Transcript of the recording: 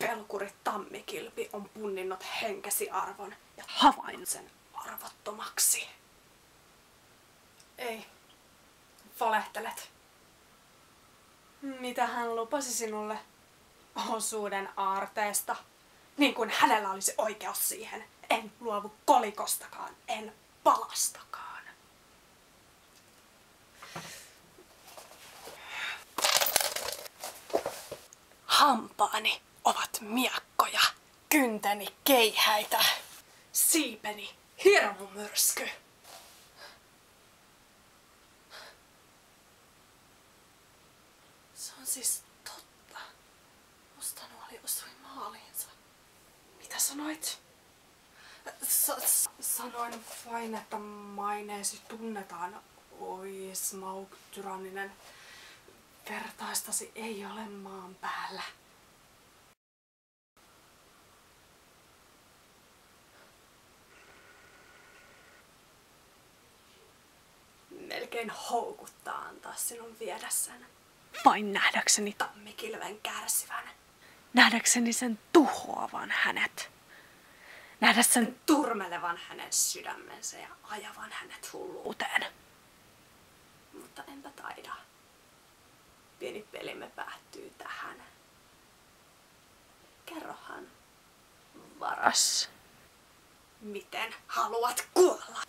pelkuri Tammikilpi on punninnut henkesi arvon ja havainnut sen arvottomaksi. Ei. Valehtelet. Mitä hän lupasi sinulle? Osuuden aarteesta. Niin kuin hänellä olisi oikeus siihen. En luovu kolikostakaan, en palastakaan. Hampaani ovat miekkoja, kynteni keihäitä, siipeni hirmumyrsky. Se on siis totta. Mustanuoli osui maaliinsa. Mitä sanoit? Sanoin vain, että maineesi tunnetaan. Oi, Smaug tyranninen. Vertaistasi ei ole maan päällä. Melkein houkuttaa antaa sinun viedä sen. Vain nähdäkseni Tammikilven kärsivän. Nähdäkseni sen tuhoavan hänet. Nähdä sen turmelevan hänen sydämensä ja ajavan hänet hulluuteen. Mutta enpä taida. Pieni pelimme päättyy tähän. Kerrohan, varas, miten haluat kuolla?